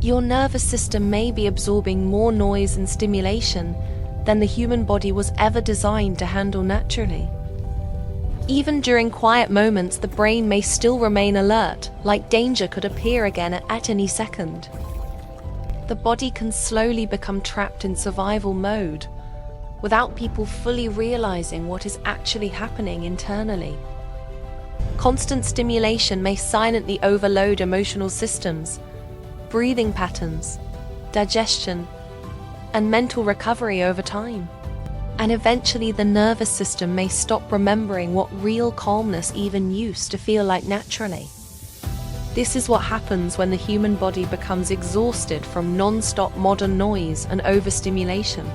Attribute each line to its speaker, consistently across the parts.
Speaker 1: Your nervous system may be absorbing more noise and stimulation than the human body was ever designed to handle naturally. Even during quiet moments, the brain may still remain alert, like danger could appear again at any second. The body can slowly become trapped in survival mode, without people fully realizing what is actually happening internally. Constant stimulation may silently overload emotional systems, breathing patterns, digestion, and mental recovery over time. And eventually the nervous system may stop remembering what real calmness even used to feel like naturally. This is what happens when the human body becomes exhausted from non-stop modern noise and overstimulation.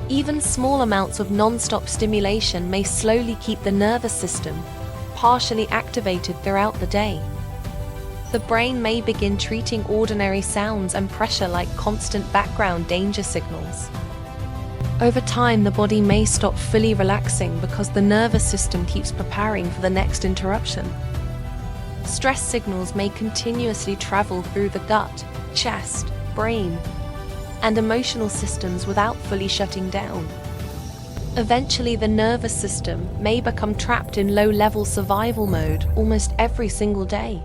Speaker 1: Even small amounts of non-stop stimulation may slowly keep the nervous system partially activated throughout the day. The brain may begin treating ordinary sounds and pressure like constant background danger signals. Over time, the body may stop fully relaxing because the nervous system keeps preparing for the next interruption. Stress signals may continuously travel through the gut, chest, brain, and emotional systems without fully shutting down. Eventually, the nervous system may become trapped in low-level survival mode almost every single day.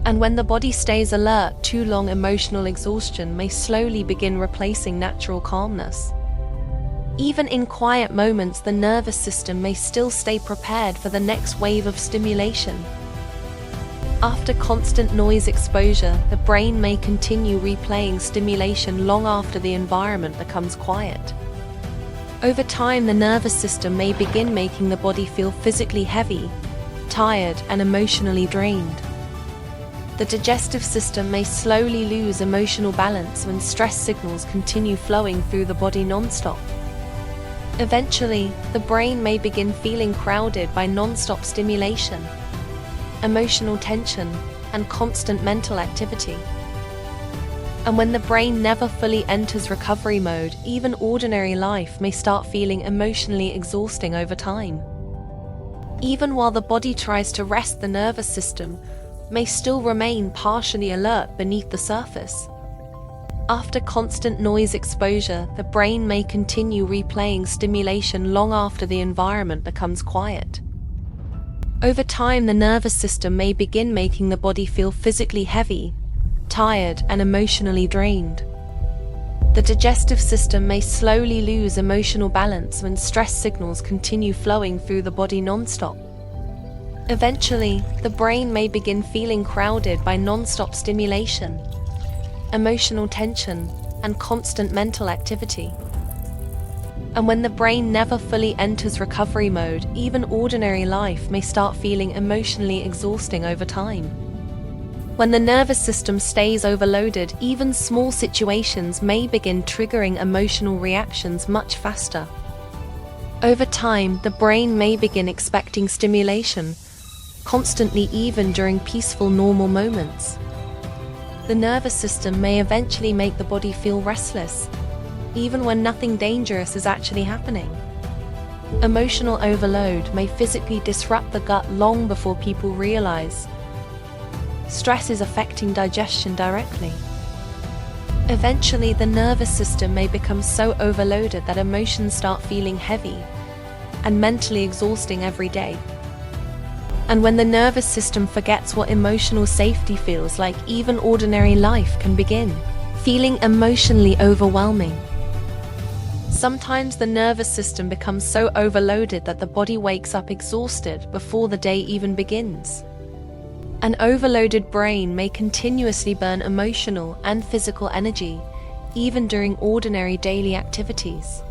Speaker 1: And when the body stays alert, too long emotional exhaustion may slowly begin replacing natural calmness. Even in quiet moments, the nervous system may still stay prepared for the next wave of stimulation. After constant noise exposure, the brain may continue replaying stimulation long after the environment becomes quiet. Over time, the nervous system may begin making the body feel physically heavy, tired, and emotionally drained. The digestive system may slowly lose emotional balance when stress signals continue flowing through the body non-stop. Eventually, the brain may begin feeling crowded by non-stop stimulation, emotional tension, and constant mental activity. And when the brain never fully enters recovery mode, even ordinary life may start feeling emotionally exhausting over time. Even while the body tries to rest, the nervous system may still remain partially alert beneath the surface. After constant noise exposure, the brain may continue replaying stimulation long after the environment becomes quiet. Over time, the nervous system may begin making the body feel physically heavy, tired, and emotionally drained. The digestive system may slowly lose emotional balance when stress signals continue flowing through the body non-stop. Eventually, the brain may begin feeling crowded by non-stop stimulation, emotional tension, and constant mental activity. And when the brain never fully enters recovery mode, even ordinary life may start feeling emotionally exhausting over time. When the nervous system stays overloaded, even small situations may begin triggering emotional reactions much faster. Over time, the brain may begin expecting stimulation constantly, even during peaceful, normal moments. The nervous system may eventually make the body feel restless, even when nothing dangerous is actually happening. Emotional overload may physically disrupt the gut long before people realize. Stress is affecting digestion directly. Eventually, the nervous system may become so overloaded that emotions start feeling heavy and mentally exhausting every day. And when the nervous system forgets what emotional safety feels like, even ordinary life can begin feeling emotionally overwhelming. Sometimes the nervous system becomes so overloaded that the body wakes up exhausted before the day even begins. An overloaded brain may continuously burn emotional and physical energy, even during ordinary daily activities.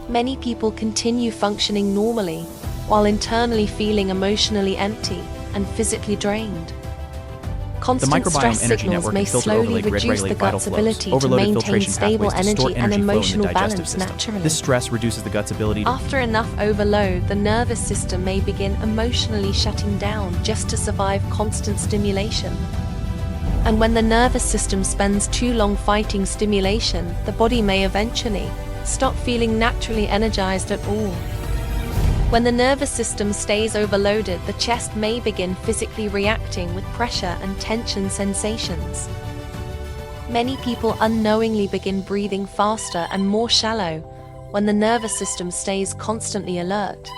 Speaker 1: Many people continue functioning normally, while internally feeling emotionally empty and physically drained. Constant stress signals may slowly reduce the gut's ability to maintain stable energy and emotional balance naturally.
Speaker 2: This stress reduces the gut's ability to...
Speaker 1: After enough overload, the nervous system may begin emotionally shutting down just to survive constant stimulation. And when the nervous system spends too long fighting stimulation, the body may eventually stop feeling naturally energized at all. When the nervous system stays overloaded, the chest may begin physically reacting with pressure and tension sensations. Many people unknowingly begin breathing faster and more shallow when the nervous system stays constantly alert.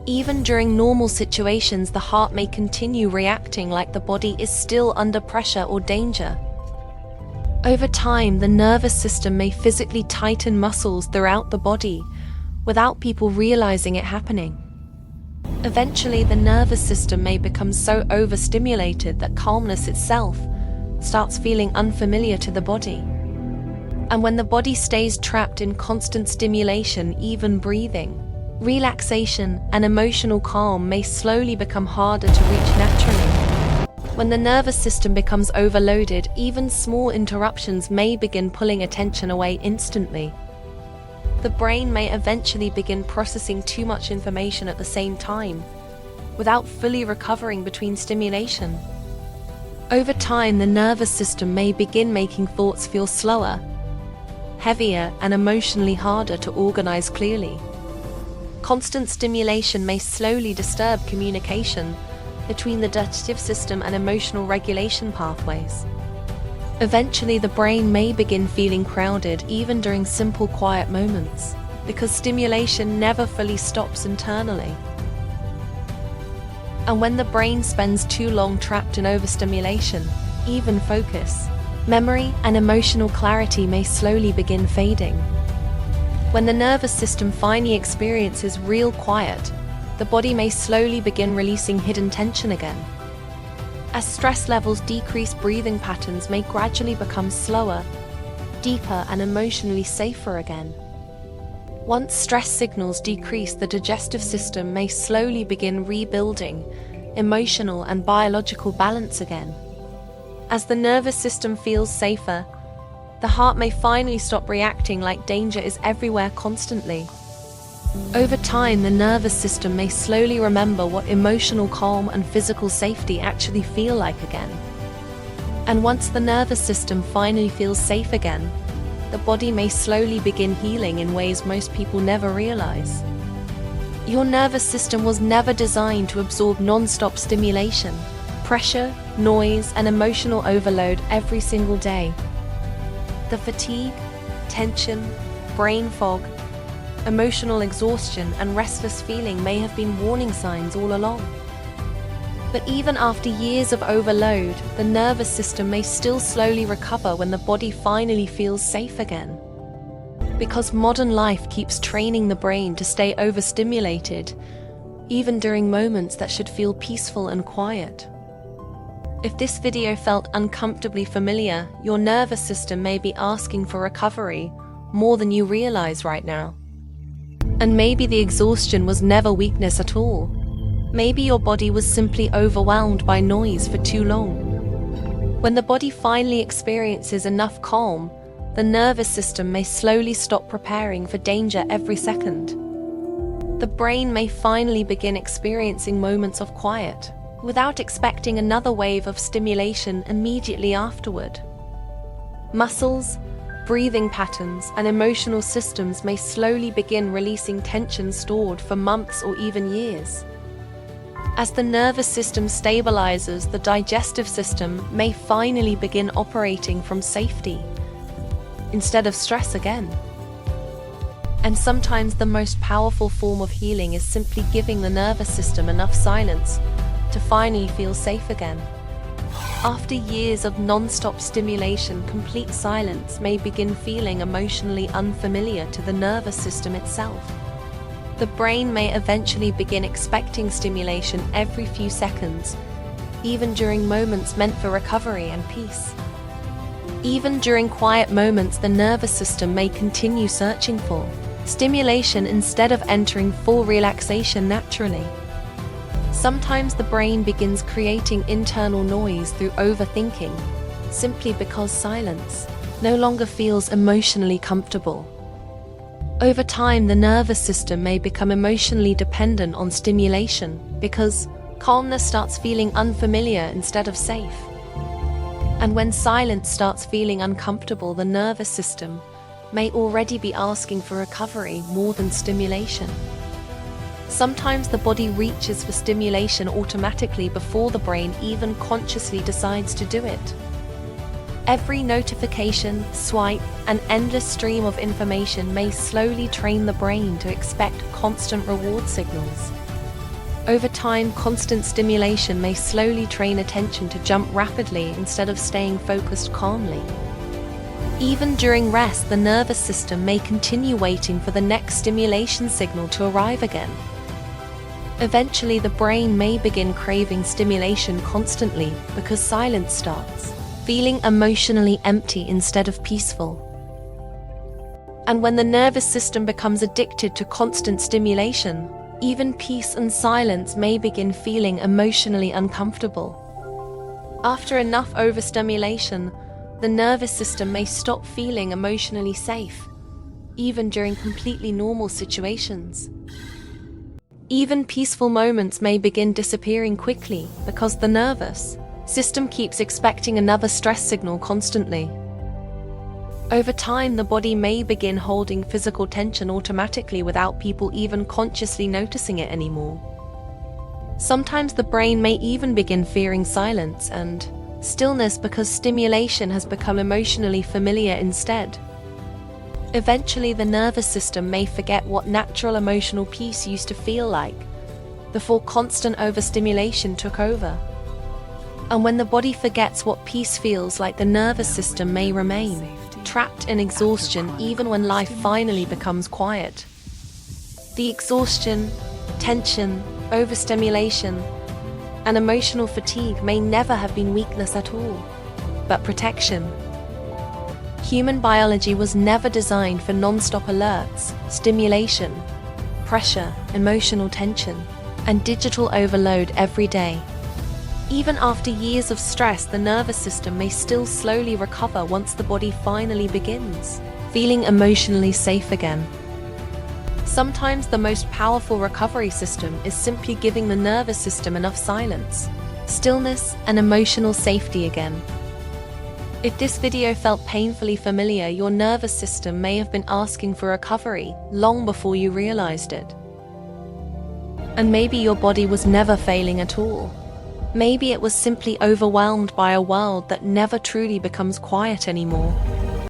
Speaker 1: Even during normal situations, the heart may continue reacting like the body is still under pressure or danger. Over time, the nervous system may physically tighten muscles throughout the body without people realizing it happening. Eventually, the nervous system may become so overstimulated that calmness itself starts feeling unfamiliar to the body. And when the body stays trapped in constant stimulation, even breathing, relaxation, and emotional calm may slowly become harder to reach naturally. When the nervous system becomes overloaded, even small interruptions may begin pulling attention away instantly. The brain may eventually begin processing too much information at the same time, without fully recovering between stimulation. Over time, the nervous system may begin making thoughts feel slower, heavier, and emotionally harder to organize clearly. Constant stimulation may slowly disturb communication between the digestive system and emotional regulation pathways. Eventually, the brain may begin feeling crowded even during simple quiet moments, because stimulation never fully stops internally. And when the brain spends too long trapped in overstimulation, even focus, memory, and emotional clarity may slowly begin fading. When the nervous system finally experiences real quiet, the body may slowly begin releasing hidden tension again. As stress levels decrease, breathing patterns may gradually become slower, deeper, and emotionally safer again. Once stress signals decrease, the digestive system may slowly begin rebuilding emotional and biological balance again. As the nervous system feels safer, the heart may finally stop reacting like danger is everywhere constantly. Over time, the nervous system may slowly remember what emotional calm and physical safety actually feel like again. And once the nervous system finally feels safe again, the body may slowly begin healing in ways most people never realize. Your nervous system was never designed to absorb non-stop stimulation, pressure, noise, and emotional overload every single day. The fatigue, tension, brain fog, emotional exhaustion, and restless feeling may have been warning signs all along. But even after years of overload, the nervous system may still slowly recover when the body finally feels safe again. Because modern life keeps training the brain to stay overstimulated, even during moments that should feel peaceful and quiet. If this video felt uncomfortably familiar, your nervous system may be asking for recovery more than you realize right now. And maybe the exhaustion was never weakness at all. Maybe your body was simply overwhelmed by noise for too long. When the body finally experiences enough calm, the nervous system may slowly stop preparing for danger every second. The brain may finally begin experiencing moments of quiet, without expecting another wave of stimulation immediately afterward. Muscles, breathing patterns, and emotional systems may slowly begin releasing tension stored for months or even years. As the nervous system stabilizes, the digestive system may finally begin operating from safety instead of stress again. And sometimes the most powerful form of healing is simply giving the nervous system enough silence to finally feel safe again. After years of non-stop stimulation, complete silence may begin feeling emotionally unfamiliar to the nervous system itself. The brain may eventually begin expecting stimulation every few seconds, even during moments meant for recovery and peace. Even during quiet moments, the nervous system may continue searching for stimulation instead of entering full relaxation naturally. Sometimes the brain begins creating internal noise through overthinking, simply because silence no longer feels emotionally comfortable. Over time, the nervous system may become emotionally dependent on stimulation because calmness starts feeling unfamiliar instead of safe. And when silence starts feeling uncomfortable, the nervous system may already be asking for recovery more than stimulation. Sometimes the body reaches for stimulation automatically before the brain even consciously decides to do it. Every notification, swipe, and endless stream of information may slowly train the brain to expect constant reward signals. Over time, constant stimulation may slowly train attention to jump rapidly instead of staying focused calmly. Even during rest, the nervous system may continue waiting for the next stimulation signal to arrive again. Eventually, the brain may begin craving stimulation constantly because silence starts, feeling emotionally empty instead of peaceful. And when the nervous system becomes addicted to constant stimulation, even peace and silence may begin feeling emotionally uncomfortable. After enough overstimulation, the nervous system may stop feeling emotionally safe, even during completely normal situations. Even peaceful moments may begin disappearing quickly because the nervous system keeps expecting another stress signal constantly. Over time, the body may begin holding physical tension automatically without people even consciously noticing it anymore. Sometimes the brain may even begin fearing silence and stillness because stimulation has become emotionally familiar instead. Eventually, the nervous system may forget what natural emotional peace used to feel like before constant overstimulation took over. And when the body forgets what peace feels like, the nervous system may remain trapped in exhaustion even when life finally becomes quiet. The exhaustion, tension, overstimulation, and emotional fatigue may never have been weakness at all, but protection. Human biology was never designed for nonstop alerts, stimulation, pressure, emotional tension, and digital overload every day. Even after years of stress, the nervous system may still slowly recover once the body finally begins feeling emotionally safe again. Sometimes the most powerful recovery system is simply giving the nervous system enough silence, stillness, and emotional safety again. If this video felt painfully familiar, your nervous system may have been asking for recovery long before you realized it. And maybe your body was never failing at all. Maybe it was simply overwhelmed by a world that never truly becomes quiet anymore.